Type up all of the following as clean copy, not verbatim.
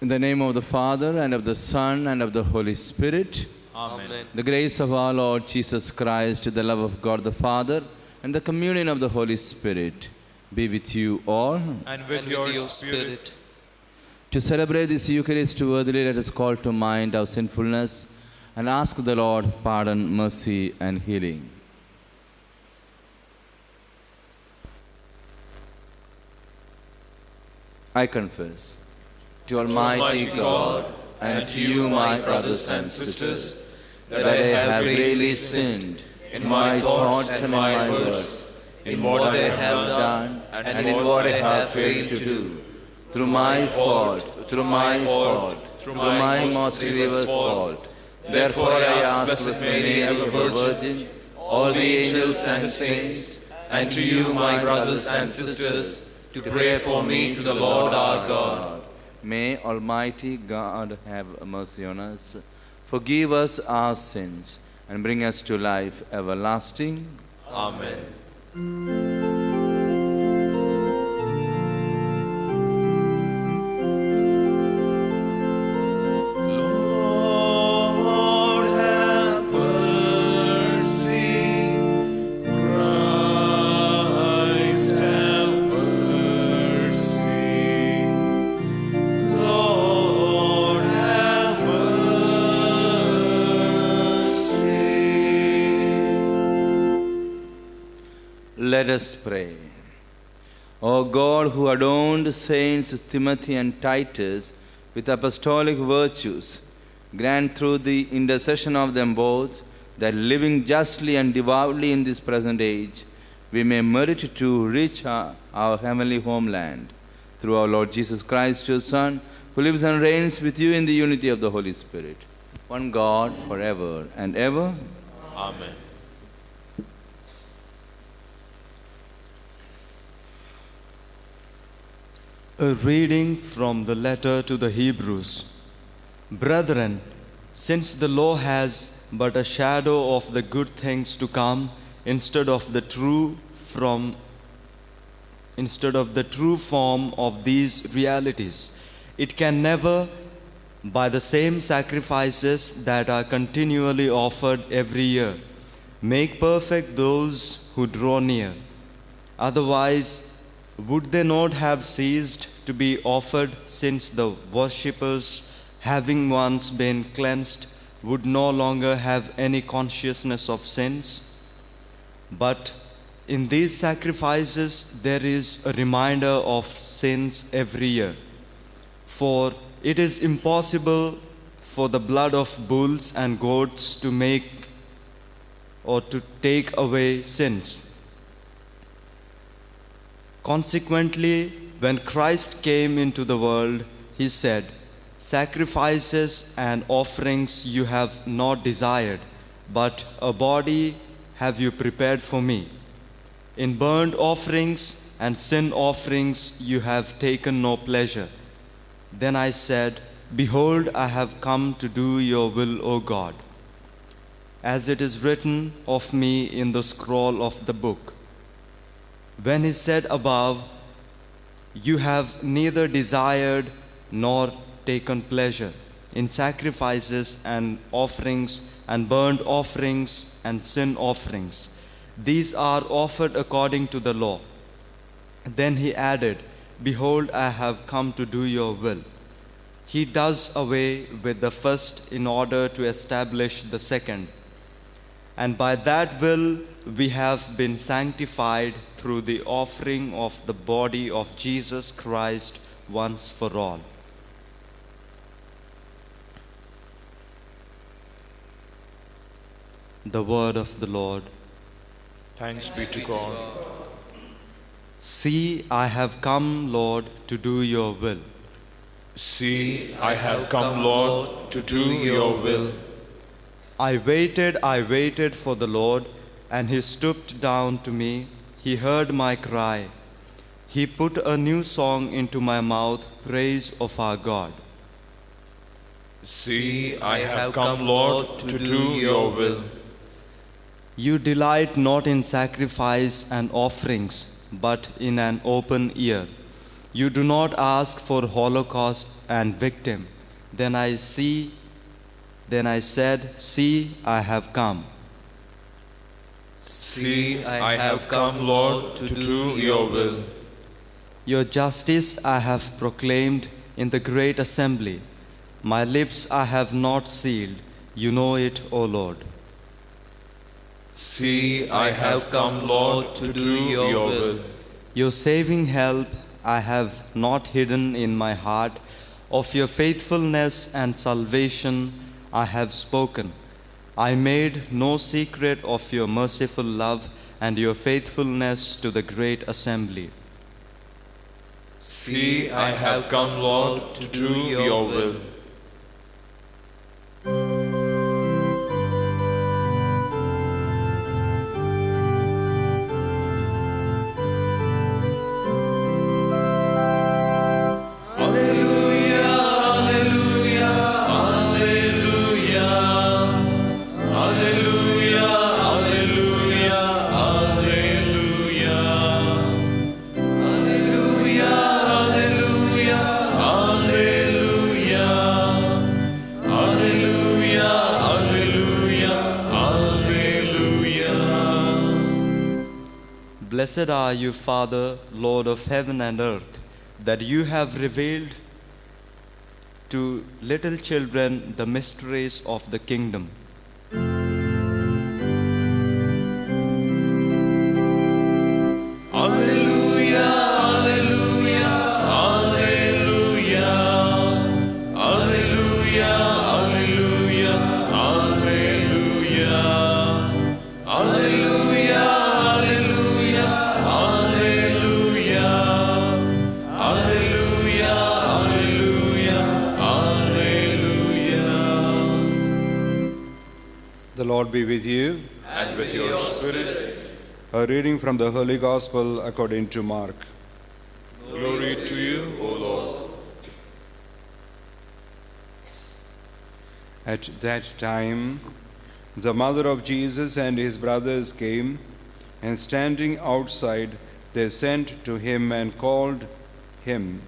In the name of the Father, and of the Son, and of the Holy Spirit. Amen. The grace of our Lord Jesus Christ, the love of God the Father, and the communion of the Holy Spirit be with you all. And with your spirit. To celebrate this Eucharist worthily, let us call to mind our sinfulness and ask the Lord pardon, mercy, and healing. I confess to Almighty God and to you, my brothers and sisters, that I have greatly sinned in my thoughts and in my words, in what I have done and in what I have failed to do, through my fault, through my most grievous fault. Therefore I ask Blessed Mary, ever Virgin, all the angels and saints, and to you, my brothers and sisters, to pray for me to the Lord our God. May Almighty God have mercy on us, forgive us our sins, and bring us to life everlasting. Amen. Let us pray. O God, who adorned Saints Timothy and Titus with apostolic virtues, grant through the intercession of them both that living justly and devoutly in this present age, we may merit to reach our heavenly homeland. Through our Lord Jesus Christ, your Son, who lives and reigns with you in the unity of the Holy Spirit, one God, forever and ever. Amen. A reading from the letter to the Hebrews. Brethren, since the law has but a shadow of the good things to come, instead of the true form of these realities, it can never, by the same sacrifices that are continually offered every year, make perfect those who draw near. Otherwise, would they not have ceased to be offered, since the worshippers, having once been cleansed, would no longer have any consciousness of sins? But in these sacrifices there is a reminder of sins every year. For it is impossible for the blood of bulls and goats to make or to take away sins. Consequently, when Christ came into the world, he said, "Sacrifices and offerings you have not desired, but a body have you prepared for me. In burnt offerings and sin offerings you have taken no pleasure." Then I said, "Behold, I have come to do your will, O God. As it is written of me in the scroll of the book." When he said above, "You have neither desired nor taken pleasure in sacrifices and offerings and burnt offerings and sin offerings, these are offered according to the law." Then he added, "Behold, I have come to do your will." He does away with the first in order to establish the second. And by that will we have been sanctified through the offering of the body of Jesus Christ once for all. The word of the Lord. Thanks be to God. See, I have come, Lord, to do your will. See, I have come, Lord, to do your will. I waited for the Lord, and he stooped down to me. He heard my cry. He put a new song into my mouth, praise of our God. See, I have come, Lord, to do your will. You delight not in sacrifice and offerings, but in an open ear. You do not ask for holocaust and victim. Then I said, See, I have come. See, I have come, Lord, to do your will. Your justice I have proclaimed in the great assembly. My lips I have not sealed. You know it, O Lord. See, I have come, Lord, to do your will. Your saving help I have not hidden in my heart. Of your faithfulness and salvation I have spoken. I made no secret of your merciful love and your faithfulness to the great assembly. See, I have come, Lord, to do your will. Blessed are you, Father, Lord of heaven and earth, that you have revealed to little children the mysteries of the kingdom. The Lord be with you. And with your spirit. A reading from the Holy Gospel according to Mark. Glory to you, O Lord. At that time, the mother of Jesus and his brothers came, and standing outside, they sent to him and called him.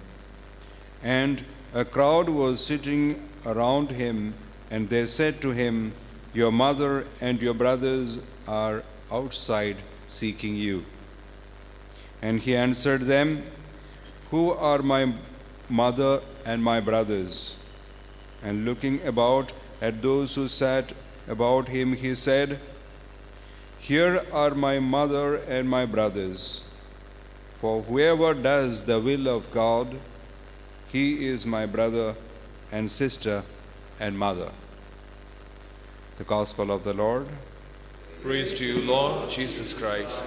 And a crowd was sitting around him, and they said to him, Your mother and your brothers are outside seeking you. And he answered them, Who are my mother and my brothers? And looking about at those who sat about him, he said, Here are my mother and my brothers. For whoever does the will of God, he is my brother and sister and mother. The Gospel of the Lord. Praise to you, Lord Jesus Christ.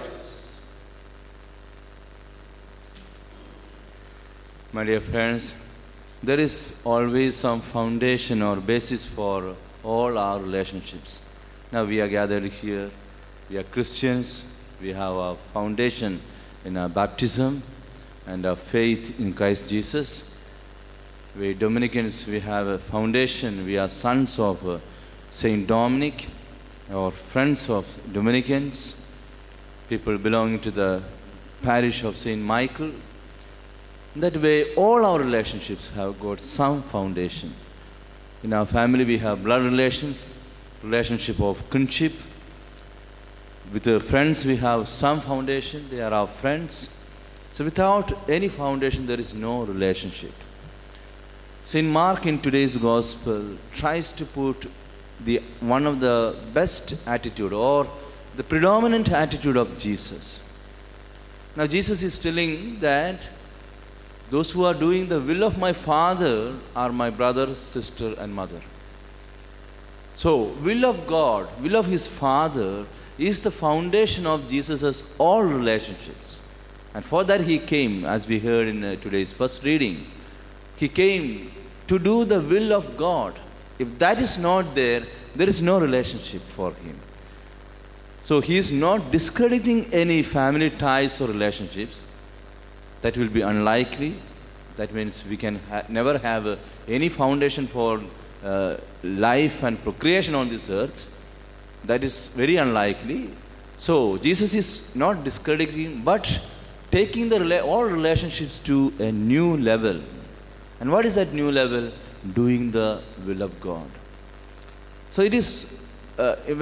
My dear friends, there is always some foundation or basis for all our relationships. Now we are gathered here, we are Christians, we have a foundation in our baptism and our faith in Christ Jesus. We Dominicans, we have a foundation, we are sons of Saint Dominic, or friends of Dominicans, people belonging to the parish of Saint Michael. That way, all our relationships have got some foundation. In our family, we have blood relations, relationship of kinship. With the friends, we have some foundation. They are our friends. So without any foundation, there is no relationship. Saint Mark in today's Gospel tries to put one of the best attitude or the predominant attitude of Jesus. Now Jesus is telling that those who are doing the will of my Father are my brother, sister and mother. So will of God, will of his Father is the foundation of Jesus' all relationships. And for that he came, as we heard in today's first reading, he came to do the will of God. If that is not there, there is no relationship for him. So he is not discrediting any family ties or relationships. That will be unlikely. That means we can never have any foundation for life and procreation on this earth. That is very unlikely. So Jesus is not discrediting, but taking all relationships to a new level. And what is that new level? Doing the will of God. So it is,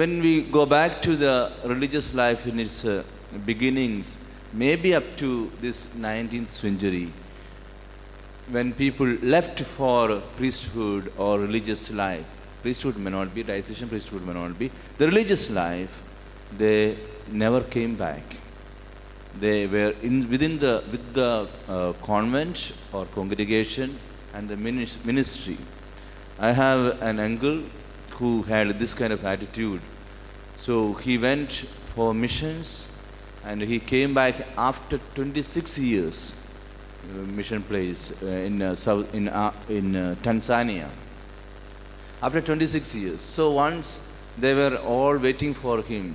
when we go back to the religious life in its beginnings, maybe up to this 19th century, when people left for priesthood or religious life, priesthood may not be, diocese priesthood may not be, the religious life, they never came back. They were with the convent or congregation and the ministry. I have an uncle who had this kind of attitude. So he went for missions and he came back after 26 years. Mission place in Tanzania. After 26 years. So once they were all waiting for him.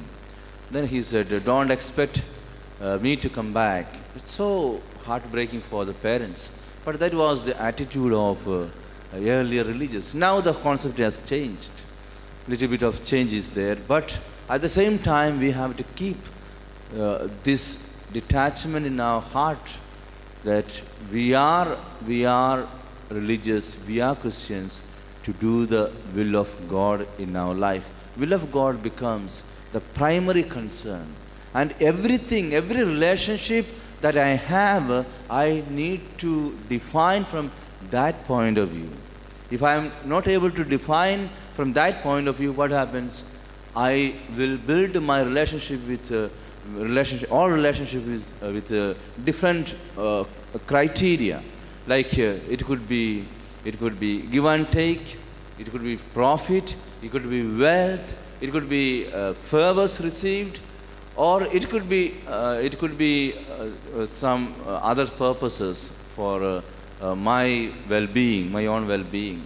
Then he said, don't expect me to come back. It's so heartbreaking for the parents. But that was the attitude of earlier religious. Now the concept has changed. Little bit of change is there. But at the same time, we have to keep this detachment in our heart that we are religious, we are Christians to do the will of God in our life. Will of God becomes the primary concern. And everything, every relationship that I have, I need to define from that point of view. If I am not able to define from that point of view, what happens? I will build my relationship with all relationships with different criteria. Like it could be give and take, it could be profit, it could be wealth, it could be favors received, or it could be some other purposes for my well-being, my own well-being.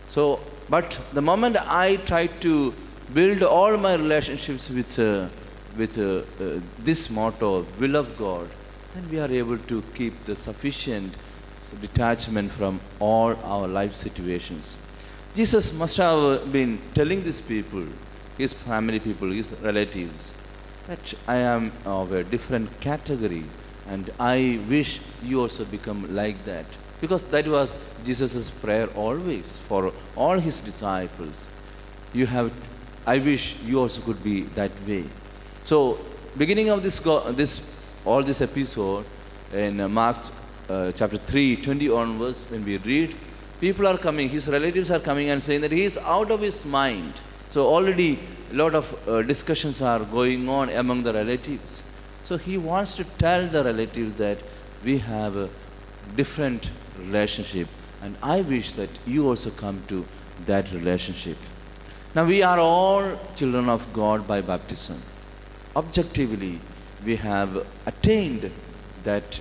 So, but the moment I try to build all my relationships with this motto, will of God, then we are able to keep the sufficient detachment from all our life situations. Jesus must have been telling these people, his family people, his relatives, that I am of a different category and I wish you also become like that. Because that was Jesus' prayer always for all his disciples. I wish you also could be that way. So, beginning of this episode in Mark chapter 3, 20 onwards, when we read, people are coming, his relatives are coming and saying that he is out of his mind. So already a lot of discussions are going on among the relatives. So he wants to tell the relatives that we have a different relationship and I wish that you also come to that relationship. Now we are all children of God by baptism. Objectively, we have attained that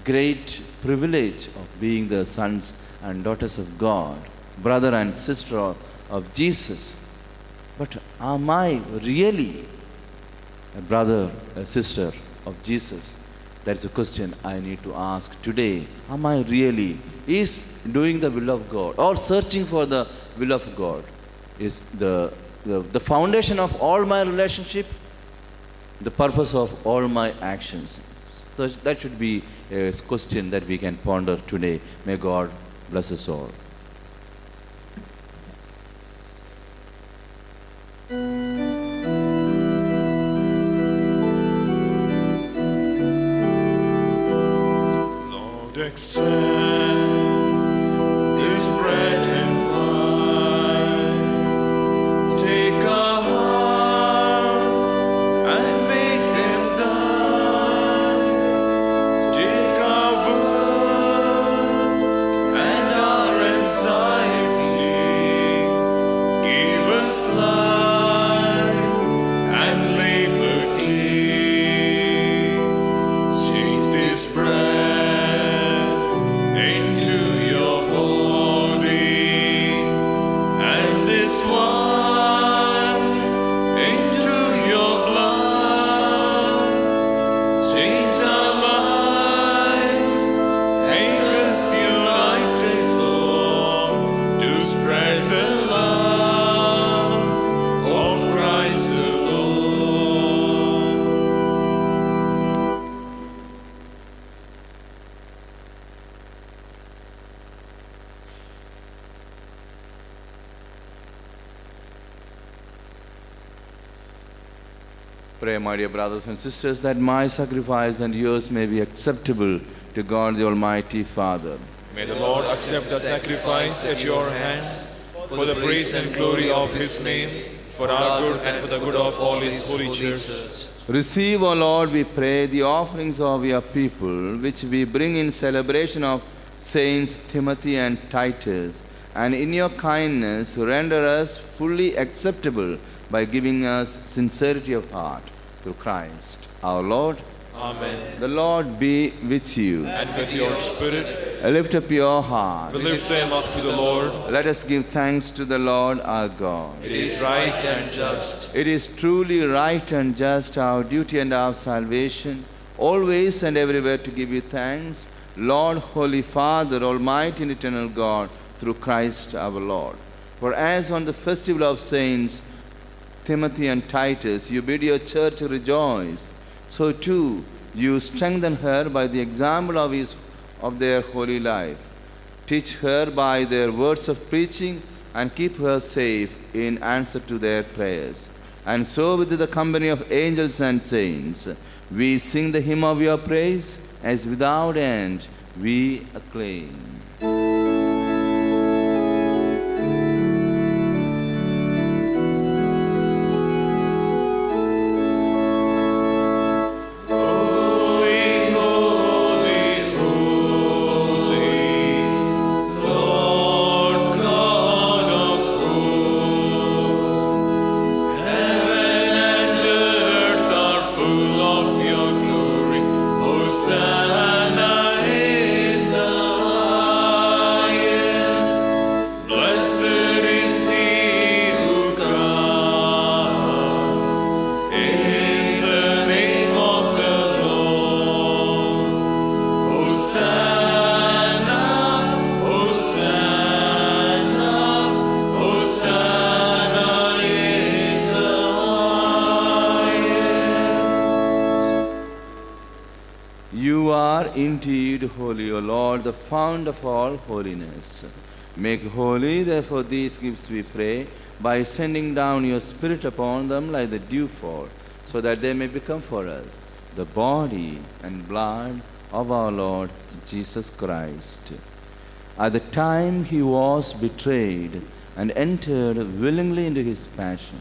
great privilege of being the sons and daughters of God, brother and sister of Jesus. But am I really a brother, a sister of Jesus? That's a question I need to ask today. Am I really doing the will of God or searching for the will of God? Is the foundation of all my relationship, the purpose of all my actions? So that should be a question that we can ponder today. May God bless us all. Lord, accept this bread and wine. Take our hearts and make them thine. Take our words and our Pray, my dear brothers and sisters, that my sacrifice and yours may be acceptable to God the Almighty Father. May the Lord accept the sacrifice at your hands for the praise and glory of his name, for our good and for the good of all his holy church. Receive, O Lord, we pray, the offerings of your people, which we bring in celebration of Saints Timothy and Titus, and in your kindness render us fully acceptable by giving us sincerity of heart through Christ our Lord. Amen. The Lord be with you. And with your spirit, Lift up your heart. we lift them up to the Lord. Let us give thanks to the Lord our God. It is right and just. It is truly right and just, our duty and our salvation, always and everywhere to give you thanks, Lord, Holy Father, Almighty and eternal God, through Christ our Lord. For as on the festival of saints Timothy and Titus you bid your church rejoice, so too you strengthen her by the example of their holy life. Teach her by their words of preaching and keep her safe in answer to their prayers. And so with the company of angels and saints, we sing the hymn of your praise, as without end we acclaim. You are indeed holy, O Lord, the fount of all holiness. Make holy, therefore, these gifts, we pray, by sending down your Spirit upon them like the dewfall, so that they may become for us the body and blood of our Lord Jesus Christ. At the time he was betrayed and entered willingly into his passion,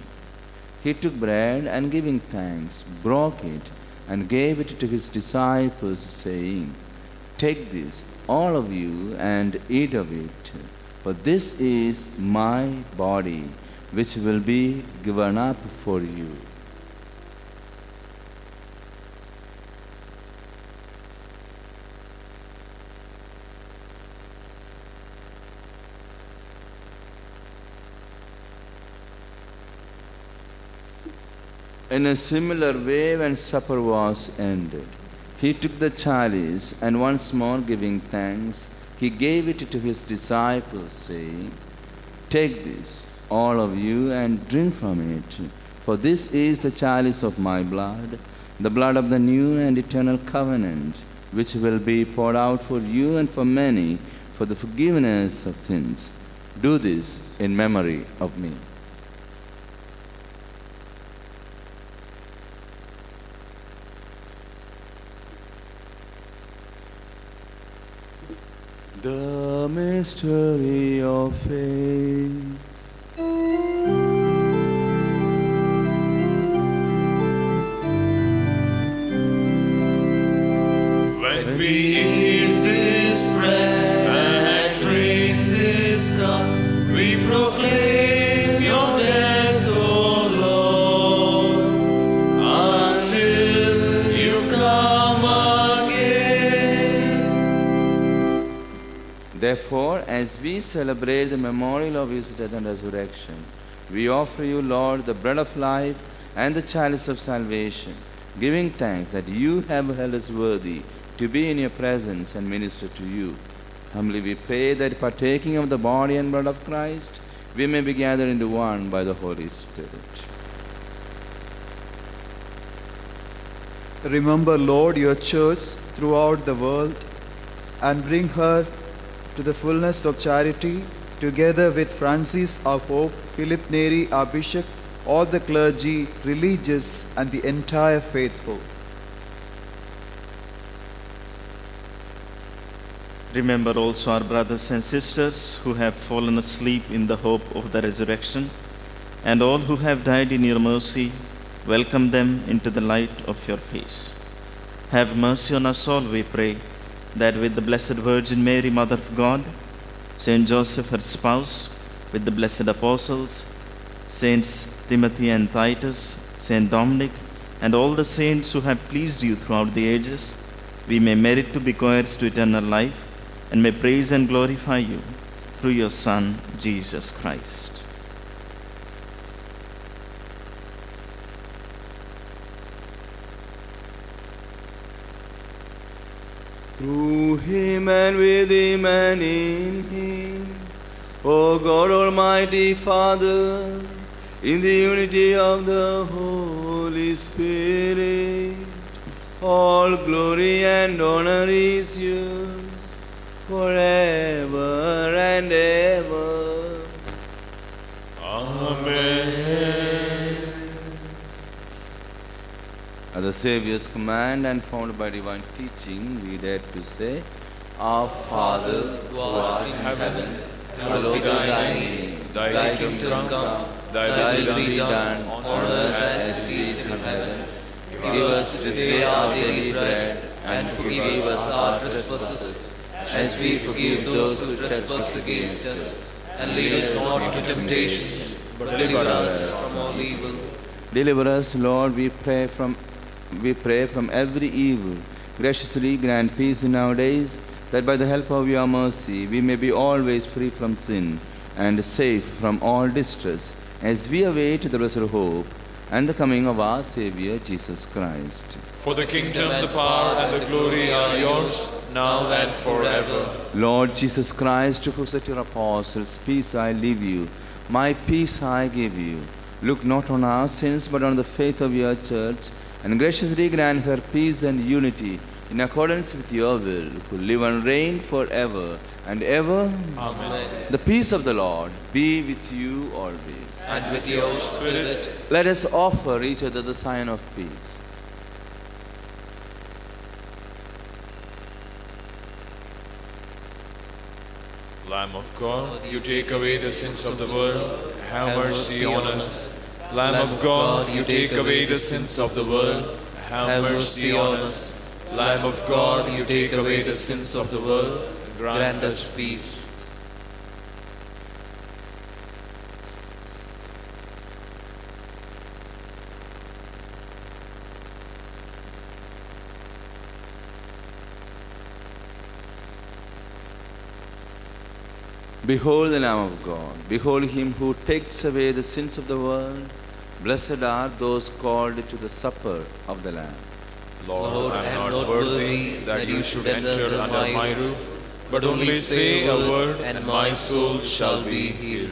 he took bread and giving thanks, broke it, and gave it to his disciples, saying, "Take this, all of you, and eat of it, for this is my body, which will be given up for you." In a similar way, when supper was ended, he took the chalice, and once more giving thanks, he gave it to his disciples, saying, "Take this, all of you, and drink from it, for this is the chalice of my blood, the blood of the new and eternal covenant, which will be poured out for you and for many for the forgiveness of sins. Do this in memory of me." The mystery of faith. When we eat this bread and drink this cup, we proclaim your death, O Lord, until you come again. Therefore, as we celebrate the memorial of his death and resurrection, we offer you, Lord, the bread of life and the chalice of salvation, giving thanks that you have held us worthy to be in your presence and minister to you. Humbly we pray that partaking of the body and blood of Christ, we may be gathered into one by the Holy Spirit. Remember, Lord, your church throughout the world, and bring her to the fullness of charity, together with Francis our Pope, Philip Neri our Bishop, all the clergy, religious, and the entire faithful. Remember also our brothers and sisters who have fallen asleep in the hope of the resurrection, and all who have died in your mercy. Welcome them into the light of your face. Have mercy on us all, we pray, that with the Blessed Virgin Mary, Mother of God, Saint Joseph, her spouse, with the blessed apostles, Saints Timothy and Titus, Saint Dominic, and all the saints who have pleased you throughout the ages, we may merit to be co-heirs to eternal life, and may praise and glorify you through your Son, Jesus Christ. Through him and with him and in him, O God Almighty Father, in the unity of the Holy Spirit, all glory and honor is yours forever and ever. Amen. At the Saviour's command and formed by divine teaching, we dare to say, Our Father, who art in heaven, hallowed be thy name. Thy kingdom come, thy will be done on earth as it is in heaven. Give us this day our daily bread, and forgive us our trespasses, as we forgive those who trespass against us. And lead us not into temptation, but deliver us from all evil. Deliver us, Lord, we pray from every evil. Graciously grant peace in our days, that by the help of your mercy we may be always free from sin and safe from all distress, as we await the blessed hope and the coming of our Saviour Jesus Christ. For the kingdom, the power, and the glory are yours, now and forever. Lord Jesus Christ, who said to your apostles, Peace I leave you, my peace I give you. Look not on our sins, but on the faith of your church, and graciously grant her peace and unity in accordance with your will, who live and reign forever and ever. Amen. The peace of the Lord be with you always. And with your spirit. Let us offer each other the sign of peace. Lamb of God, you take away the sins of the world. Have mercy on us. Lamb of God, you take away the sins of the world. Have mercy on us. Lamb of God, you take away the sins of the world. Grant us peace. Behold the Lamb of God. Behold him who takes away the sins of the world. Blessed are those called to the supper of the Lamb. Lord, I am not worthy that you should enter under my roof, but only say a word, and my soul shall be healed.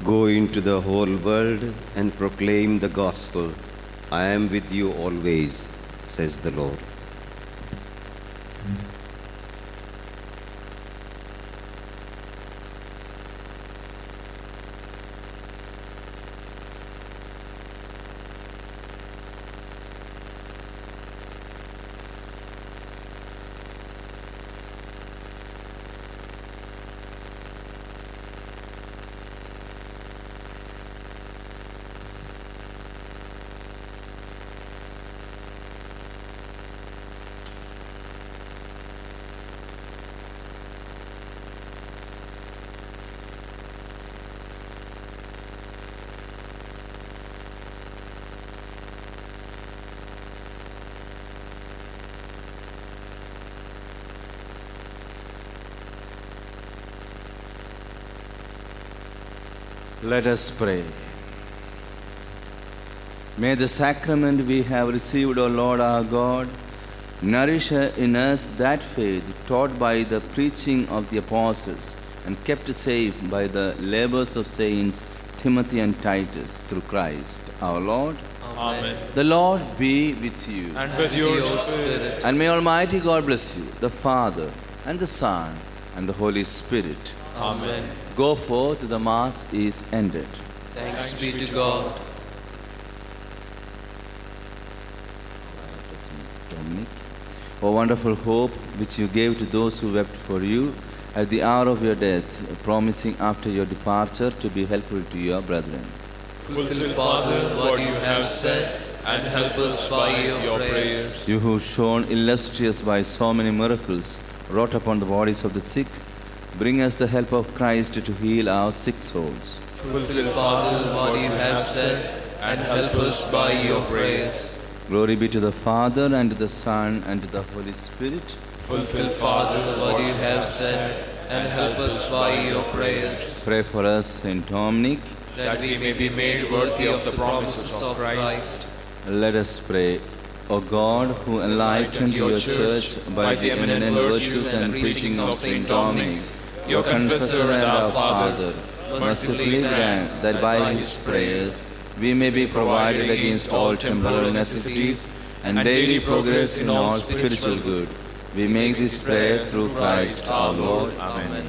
Go into the whole world and proclaim the gospel. I am with you always, says the Lord. Let us pray. May the sacrament we have received, O Lord our God, nourish in us that faith taught by the preaching of the apostles and kept safe by the labors of saints Timothy and Titus through Christ our Lord. Amen. The Lord be with you. And with your spirit. And may Almighty God bless you, the Father and the Son and the Holy Spirit. Amen. Go forth, the Mass is ended. Thanks be to God. Dominic, O wonderful hope which you gave to those who wept for you at the hour of your death, promising after your departure to be helpful to your brethren. Fulfill, Father, what you have said, and help us by your prayers. You who shone illustrious by so many miracles wrought upon the bodies of the sick, bring us the help of Christ to heal our sick souls. Fulfill, Father, what you have said, and help us by your prayers. Glory be to the Father, and to the Son, and to the Holy Spirit. Fulfill, Father, what you have said, and help us by your prayers. Pray for us, Saint Dominic. That we may be made worthy of the promises of Christ. Let us pray. O God, who enlightened your church by the eminent virtues and preaching of Saint Dominic, your confessor and our Father, mercifully grant that by his prayers we may be provided against all temporal necessities and daily progress in all spiritual good. We make this prayer through Christ our Lord. Amen.